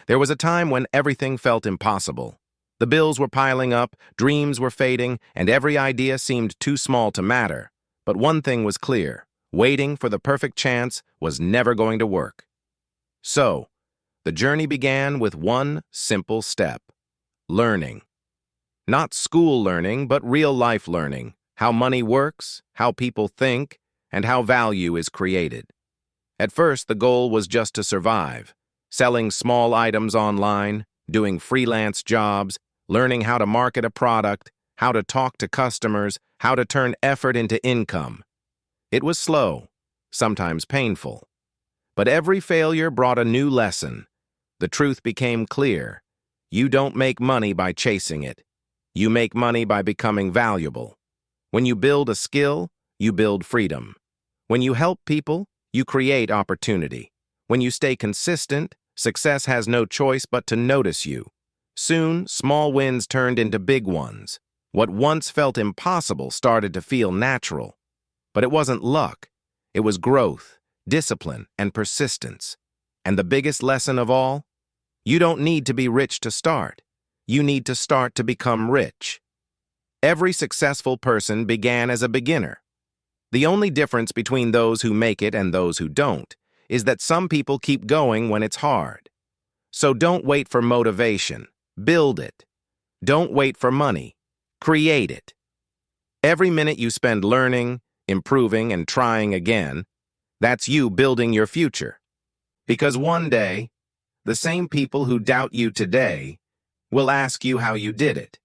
There was a time when everything felt impossible. The bills were piling up, dreams were fading, and every idea seemed too small to matter. But one thing was clear: waiting for the perfect chance was never going to work. So, the journey began with one simple step: learning. Not school learning, but real-life learning. How money works, how people think, and how value is created. At first, the goal was just to survive, selling small items online, doing freelance jobs, learning how to market a product, how to talk to customers, how to turn effort into income. It was slow, sometimes painful. But every failure brought a new lesson. The truth became clear: you don't make money by chasing it. You make money by becoming valuable. When you build a skill, you build freedom. When you help people, you create opportunity. When you stay consistent, success has no choice but to notice you. Soon, small wins turned into big ones. What once felt impossible started to feel natural. But it wasn't luck. It was growth, discipline, and persistence. And the biggest lesson of all? You don't need to be rich to start. You need to start to become rich. Every successful person began as a beginner. The only difference between those who make it and those who don't is that some people keep going when it's hard. So don't wait for motivation. Build it. Don't wait for money. Create it. Every minute you spend learning, improving, and trying again, that's you building your future. Because one day, the same people who doubt you today will ask you how you did it.